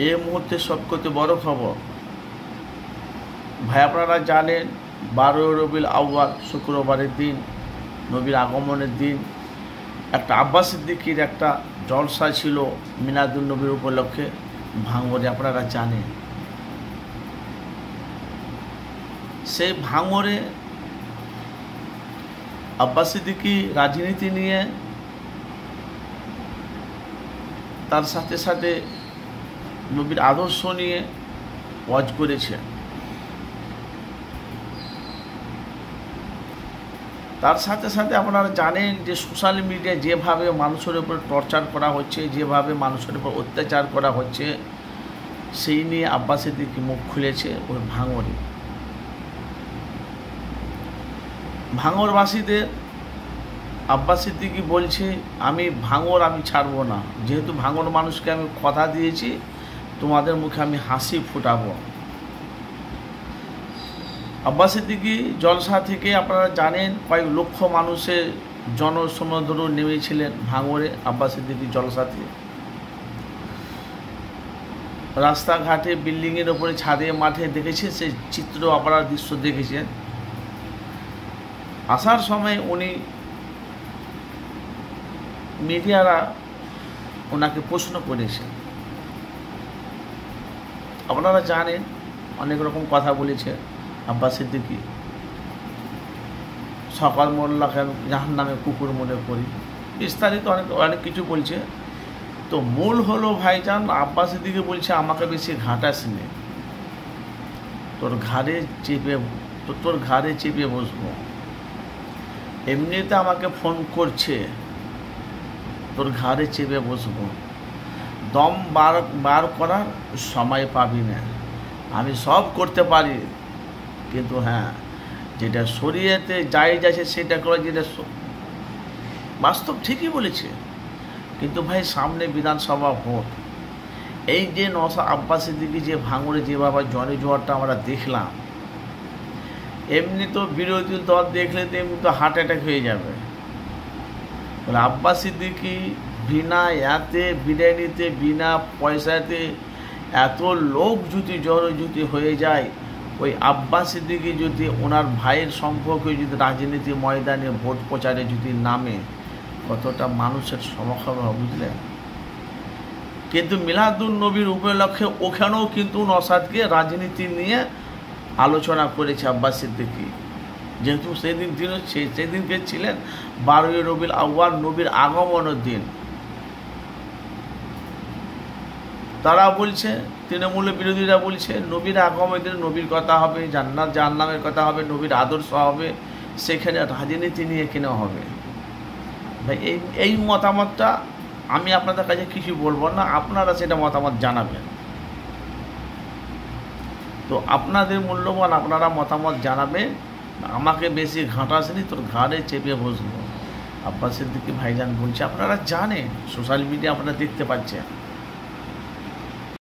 এই মুহূর্তে সবথেকে বড় খবর ভাই, আপনারা জানেন 12 রবিউল আউয়াল শুক্রবারের দিন, নবীর আগমনের দিন, একটা আব্বাস সিদ্দিকীর একটা জলসা ছিল মিলাদুন নবীর উপলক্ষে ভাঙড়ে। আপনারা জানেন সেই ভাঙড়ে আব্বাস সিদ্দিকী রাজনীতি নিয়ে, তার সাথে সাথে নবীর আদর্শ নিয়ে ওয়াজ করেছে। তার সাথে সাথে আপনারা জানেন যে সোশ্যাল মিডিয়ায় যেভাবে মানুষের উপর টর্চার করা হচ্ছে, যেভাবে মানুষের উপর অত্যাচার করা হচ্ছে, সেই নিয়ে আব্বাস সিদ্দিকী মুখ খুলেছে ওই ভাঙড়ে। ভাঙড়বাসীদের আব্বাস সিদ্দিকী বলছে, আমি ছাড়বো না, যেহেতু ভাঙড় মানুষকে আমি কথা দিয়েছি, তোমাদের মুখে আমি হাসি ফুটাবো। আব্বাস সিদ্দিকী জলসা থেকে আপনারা জানেন কয়েক লক্ষ মানুষের জনসমুদ্র নেমেছিলেন ভাঙড়ে আব্বাস সিদ্দিকী জলসাতে। রাস্তাঘাটে, বিল্ডিংয়ের ওপরে, ছাদে, মাঠে দেখেছেন সেই চিত্র, আপনারা দৃশ্য দেখেছেন। আসার সময় উনি মিডিয়ারা ওনাকে প্রশ্ন করেছে। আপনারা জানেন অনেক রকম কথা বলেছে আব্বাস সিদ্দিকী। সকাল মোল্লাকে আমি জাহান্নামে কুকুর মনে করি, বিস্তারিত অনেক কিছু বলছে। তো মূল হলো ভাইজান, আব্বাস সিদ্দিকী বলছে আমাকে বেশি ঘাটাস নে, তোর ঘাড়ে চেপে বসবো। এমনিতে আমাকে ফোন করছে, তোর ঘাড়ে চেপে বসবো। দম বার করার সময় পাবি না। আমি সব করতে পারি, কিন্তু হ্যাঁ, যেটা শরীয়তে জায়েজ আছে সেটা করে, যেটা বাস্তব ঠিকই বলেছে। কিন্তু ভাই, সামনে বিধানসভা ভোট, এই যে আব্বাস সিদ্দিকী যে ভাঙড়ে যেভাবে জনজোয়ারটা আমরা দেখলাম, এমনি তো বিরোধী দল দেখলে তো এমনি তো হার্ট অ্যাটাক হয়ে যাবে। বলে আব্বাস সিদ্দিকী বিনা বিরিয়ানিতে, বিনা পয়সাতে এত লোক যদি হয়ে যায়, ওই আব্বাস সিদ্দিকী যদি ওনার ভাইয়ের সম্পর্কে যদি রাজনীতি ময়দানে ভোট প্রচারে যদি নামে, কতটা মানুষের সমস্যা হবে বুঝলেন। কিন্তু মিলাদুন নবীর উপলক্ষে ওখানেও কিন্তু নওশাদকে রাজনীতি নিয়ে আলোচনা করেছে আব্বাস সিদ্দিকী, যেহেতু সেদিনকে ছিলেন 12 রবিউল আউয়াল, নবীর আগমনের দিন। তারা বলছে, তৃণমূলের বিরোধীরা বলছে নবীর আগমনের দিন নবীর কথা হবে, জান্নাত জাহান্নামের কথা হবে, নবীর আদর্শ হবে, সেখানে রাজনীতি নিয়ে কেন হবে। ভাই, এই মতামতটা আমি আপনাদের কাছে কিছু বলবো না, আপনারা সেটা মতামত জানাবেন। তো আপনাদের মূল্যবান আপনারা মতামত জানাবেন। আমাকে বেশি ঘাঁটাসনি, তোর ঘাড়ে চেপে বসবো, আব্বাস সিদ্দিকী ভাইজান বলছে। আপনারা জানেন, সোশ্যাল মিডিয়া আপনারা দেখতে পাচ্ছেন।